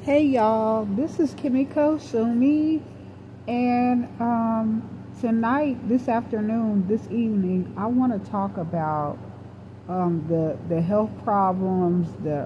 Hey y'all, this is Kimiko Sumi, and tonight, this afternoon, this evening, I want to talk about the health problems, the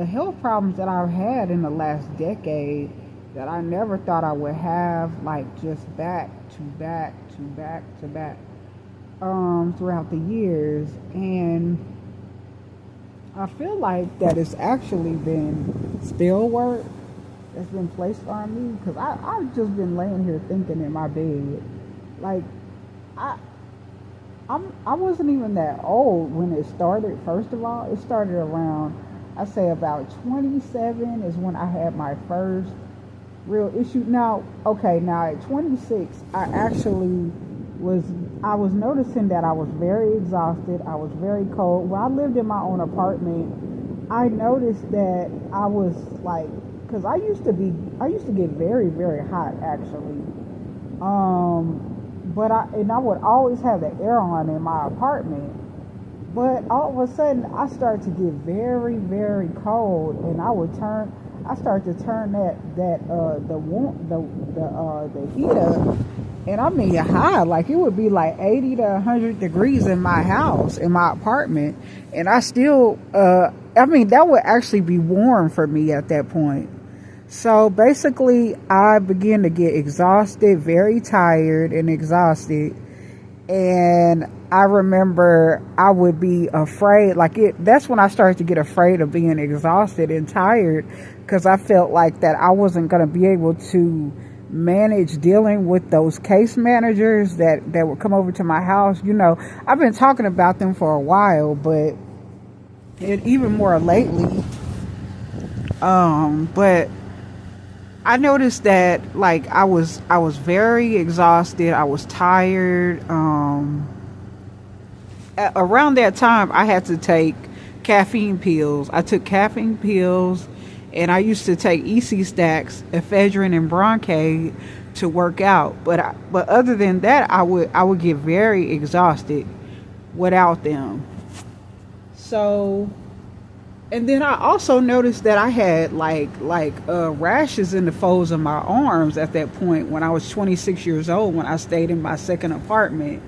health problems that I've had in the last decade that I never thought I would have, like just back to back to back to back throughout the years. And I feel like that it's actually been still work that's been placed on me, because I've just been laying here thinking in my bed. Like, I I wasn't even that old when it started. First of all, it started around, I say about 27 is when I had my first real issue. Now, okay, now at 26, was I was noticing that I was very exhausted. I was very cold. When I lived in my own apartment, I noticed that I was like, because I used to get very, very hot actually. But I would always have the air on in my apartment. But all of a sudden, I started to get very, very cold, and I started to turn the heat up, and I mean high, like it would be like 80 to 100 degrees in my house, in my apartment, and I still, I mean that would actually be warm for me at that point. So basically, I began to get exhausted, very tired and exhausted. And I remember I would be afraid, that's when I started to get afraid of being exhausted and tired, because I felt like that I wasn't going to be able to manage dealing with those case managers that would come over to my house. You know, I've been talking about them for a while, but even more lately. But I noticed that like I was very exhausted. I was tired. Around that time, I had to take caffeine pills. I took caffeine pills, and I used to take EC stacks, ephedrine, and Broncaid to work out. But other than that, I would get very exhausted without them. So. And then I also noticed that I had rashes in the folds of my arms at that point when I was 26 years old, when I stayed in my second apartment.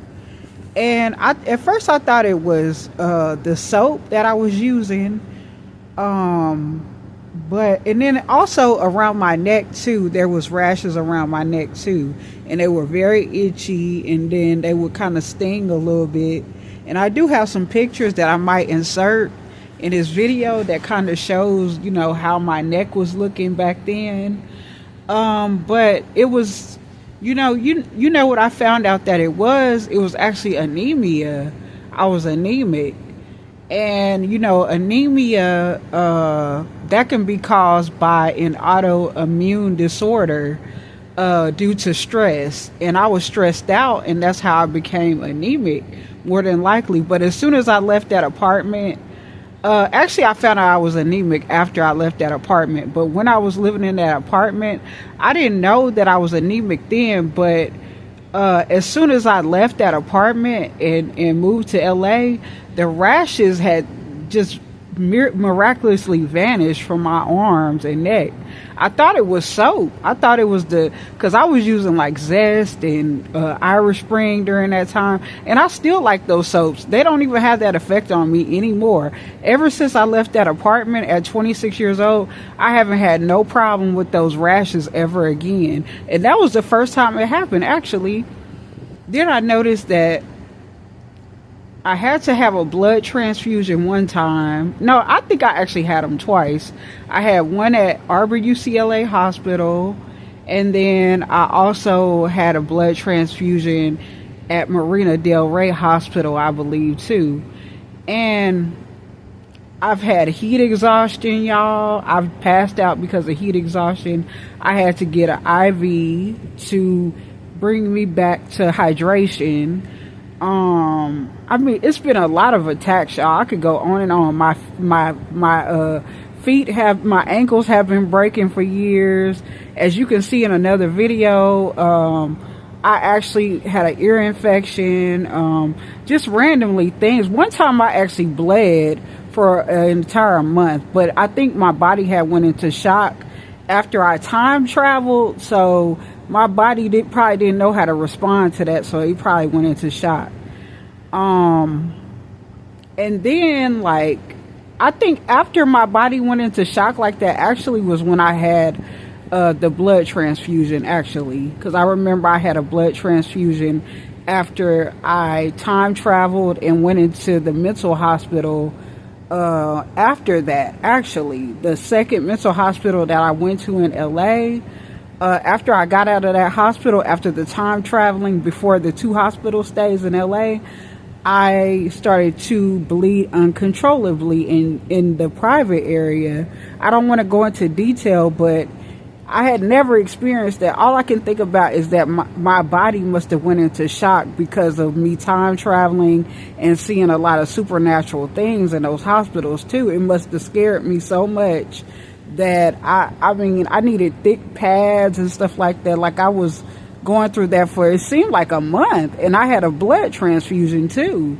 And at first I thought it was the soap that I was using. And then also around my neck too, there was rashes around my neck too. And they were very itchy, and then they would kind of sting a little bit. And I do have some pictures that I might insert in this video that kind of shows, you know, how my neck was looking back then. But it was, you know what I found out that it was actually anemia. I was anemic. And, you know, anemia, that can be caused by an autoimmune disorder, due to stress. And I was stressed out, and that's how I became anemic, more than likely. But as soon as I left that apartment, actually, I found out I was anemic after I left that apartment. But when I was living in that apartment, I didn't know that I was anemic then. But as soon as I left that apartment and moved to LA, the rashes had just miraculously vanished from my arms and neck. I thought it was soap. I thought it was because I was using like Zest and Irish Spring during that time, and I still like those soaps. They don't even have that effect on me anymore. Ever since I left that apartment at 26 years old, I haven't had no problem with those rashes ever again. And that was the first time it happened, actually. Then I noticed that I had to have a blood transfusion one time. No, I think I actually had them twice. I had one at Arbor UCLA Hospital, and then I also had a blood transfusion at Marina Del Rey Hospital, I believe, too. And I've had heat exhaustion, y'all. I've passed out because of heat exhaustion. I had to get an IV to bring me back to hydration. I mean, it's been a lot of attacks, y'all. I could go on and on. My my ankles have been breaking for years. As you can see in another video, I actually had an ear infection, just randomly things. One time I actually bled for an entire month. But I think my body had went into shock after I time traveled, so my body probably didn't know how to respond to that, so it probably went into shock. And then, like, I think after my body went into shock like that, actually was when I had the blood transfusion, actually, because I remember I had a blood transfusion after I time traveled and went into the mental hospital. After that, actually, the second mental hospital that I went to in LA, after I got out of that hospital, after the time traveling, before the 2 hospital stays in LA, I started to bleed uncontrollably in the private area. I don't want to go into detail, but I had never experienced that. All I can think about is that my body must have went into shock because of me time traveling and seeing a lot of supernatural things in those hospitals too. It must have scared me so much that I mean, I needed thick pads and stuff like that. Like, I was going through that for, it seemed like a month, and I had a blood transfusion too.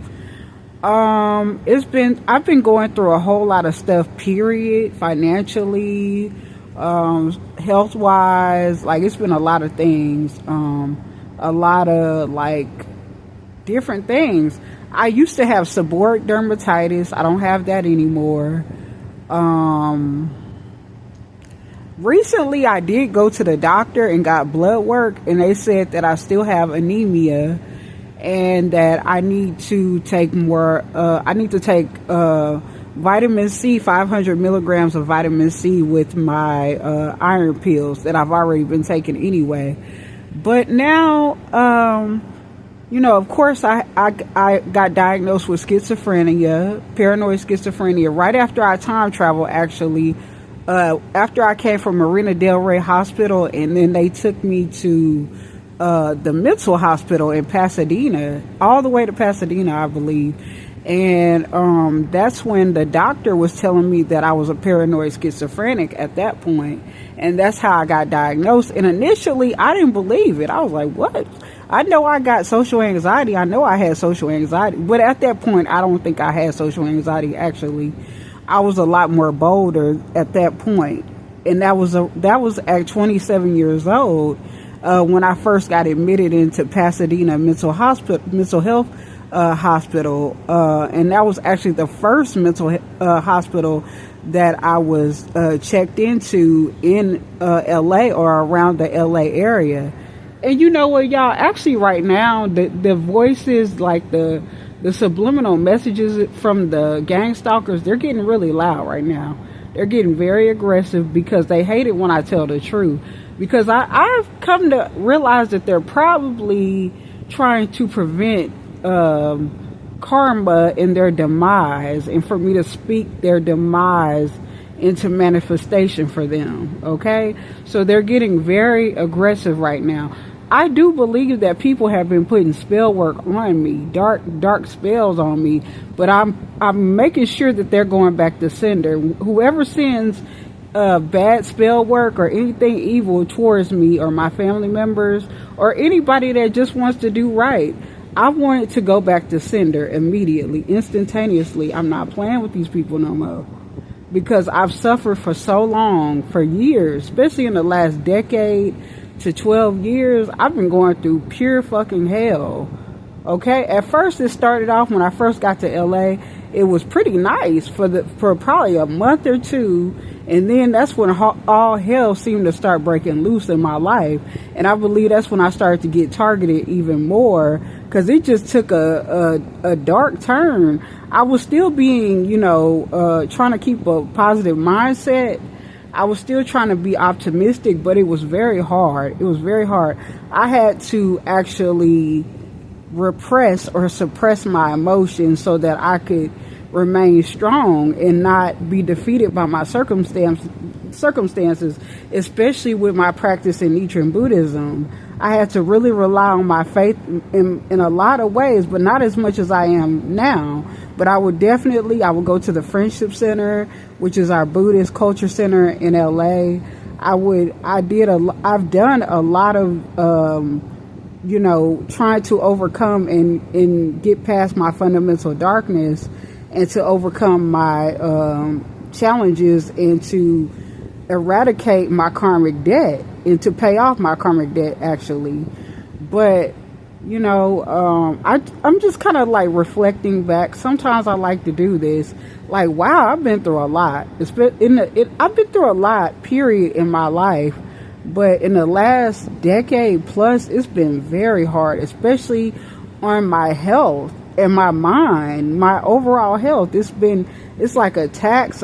I've been going through a whole lot of stuff, period, financially, health wise. Like, it's been a lot of things, a lot of like different things. I used to have seborrheic dermatitis. I don't have that anymore. Recently I did go to the doctor and got blood work, and they said that I still have anemia and that I need to take more, vitamin C, 500 milligrams of vitamin C with my iron pills that I've already been taking anyway. But now, of course, I got diagnosed with schizophrenia, paranoid schizophrenia, right after I time traveled, actually. After I came from Marina Del Rey Hospital, and then they took me to the mental hospital in Pasadena, all the way to Pasadena, I believe. And that's when the doctor was telling me that I was a paranoid schizophrenic at that point. And that's how I got diagnosed. And initially, I didn't believe it. I was like, what? I know I got social anxiety. I know I had social anxiety. But at that point, I don't think I had social anxiety, actually. I was a lot more bolder at that point. And that was at 27 years old when I first got admitted into Pasadena mental health hospital. And that was actually the first mental hospital that I was checked into in LA or around the LA area. And you know what, y'all? Actually, right now, the voices, like the subliminal messages from the gang stalkers, they're getting really loud right now. They're getting very aggressive because they hate it when I tell the truth. Because I've come to realize that they're probably trying to prevent karma and their demise, and for me to speak their demise into manifestation for them. Okay? So they're getting very aggressive right now. I do believe that people have been putting spell work on me, dark spells on me, but I'm making sure that they're going back to sender. Whoever sends bad spell work or anything evil towards me or my family members or anybody that just wants to do right, I want it to go back to sender immediately, instantaneously. I'm not playing with these people no more, because I've suffered for so long, for years, especially in the last decade to 12 years. I've been going through pure fucking hell. Okay, at first it started off when I first got to LA. It was pretty nice for probably a month or two, and then that's when all hell seemed to start breaking loose in my life. And I believe that's when I started to get targeted even more, because it just took a dark turn. I was still being, trying to keep a positive mindset. I was still trying to be optimistic, but it was very hard. It was very hard. I had to actually repress or suppress my emotions so that I could remain strong and not be defeated by my circumstances, especially with my practice in Nichiren Buddhism. I had to really rely on my faith in a lot of ways, but not as much as I am now. But I would go to the Friendship Center, which is our Buddhist culture center in LA. I've done a lot of, trying to overcome and get past my fundamental darkness. and to overcome my challenges, and to eradicate my karmic debt, and to pay off my karmic debt, actually. But you know, I'm just kind of like reflecting back. Sometimes I like to do this. Like, wow, I've been through a lot. I've been through a lot, period, in my life. But in the last decade plus, it's been very hard, especially on my health and my mind, my overall health. It's like attacks.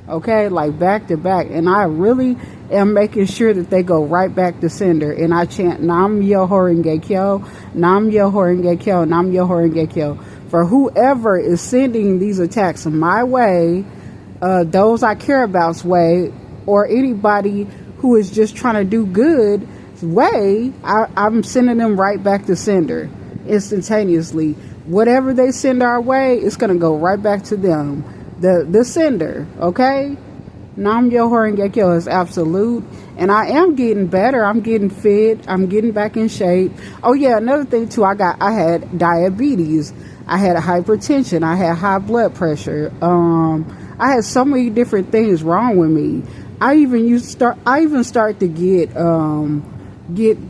Okay, like back to back. And I really am making sure that they go right back to sender. And I chant Nam Myoho Renge Kyo, Nam Myoho Renge Kyo, Nam Myoho Renge Kyo. For whoever is sending these attacks my way, those I care about's way, or anybody who is just trying to do good way, I'm sending them right back to sender instantaneously. Whatever they send our way, it's going to go right back to them. The sender, okay? Nam Myoho Renge Kyo is absolute. And I am getting better. I'm getting fit. I'm getting back in shape. Oh yeah, another thing too, I had diabetes. I had hypertension. I had high blood pressure. I had so many different things wrong with me. I even start to get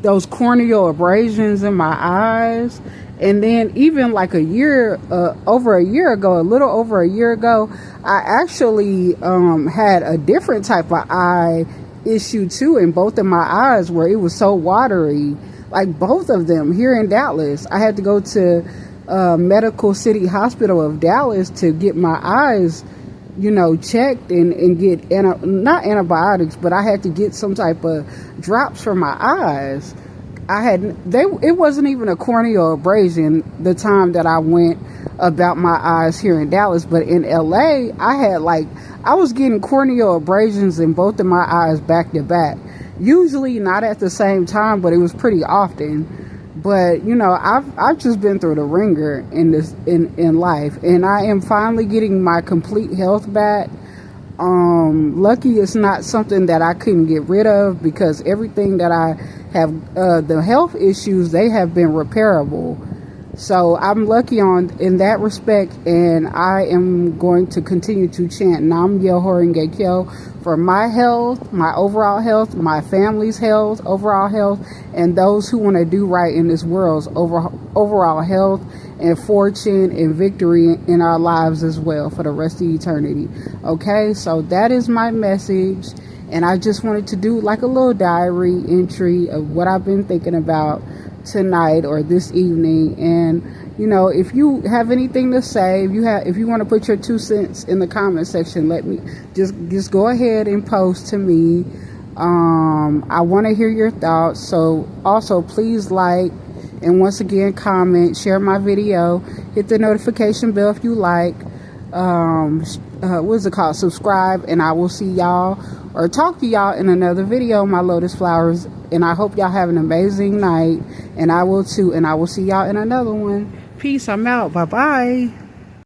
those corneal abrasions in my eyes. And then even like a little over a year ago, I actually had a different type of eye issue too in both of my eyes, where it was so watery, like both of them here in Dallas. I had to go to Medical City Hospital of Dallas to get my eyes, checked and get not antibiotics, but I had to get some type of drops for my eyes. It wasn't even a corneal abrasion the time that I went about my eyes here in Dallas, but in LA, I was getting corneal abrasions in both of my eyes back to back. Usually not at the same time, but it was pretty often. But I've just been through the ringer in life, and I am finally getting my complete health back. Lucky it's not something that I couldn't get rid of, because everything that I have, the health issues, they have been repairable. So I'm lucky in that respect, and I am going to continue to chant Nam Myoho Renge Kyo for my health, my overall health, my family's health, overall health, and those who want to do right in this world's overall health and fortune and victory in our lives as well for the rest of eternity. Okay, so that is my message, and I just wanted to do like a little diary entry of what I've been thinking about tonight or this evening. And if you have anything to say, if you want to put your 2 cents in the comment section, let me just go ahead and post to me. I want to hear your thoughts, so also please like, and once again comment, share my video, hit the notification bell if you like, subscribe, and I will see y'all or talk to y'all in another video, my lotus flowers. And I hope y'all have an amazing night, and I will too, and I will see y'all in another one. Peace. I'm out. Bye bye.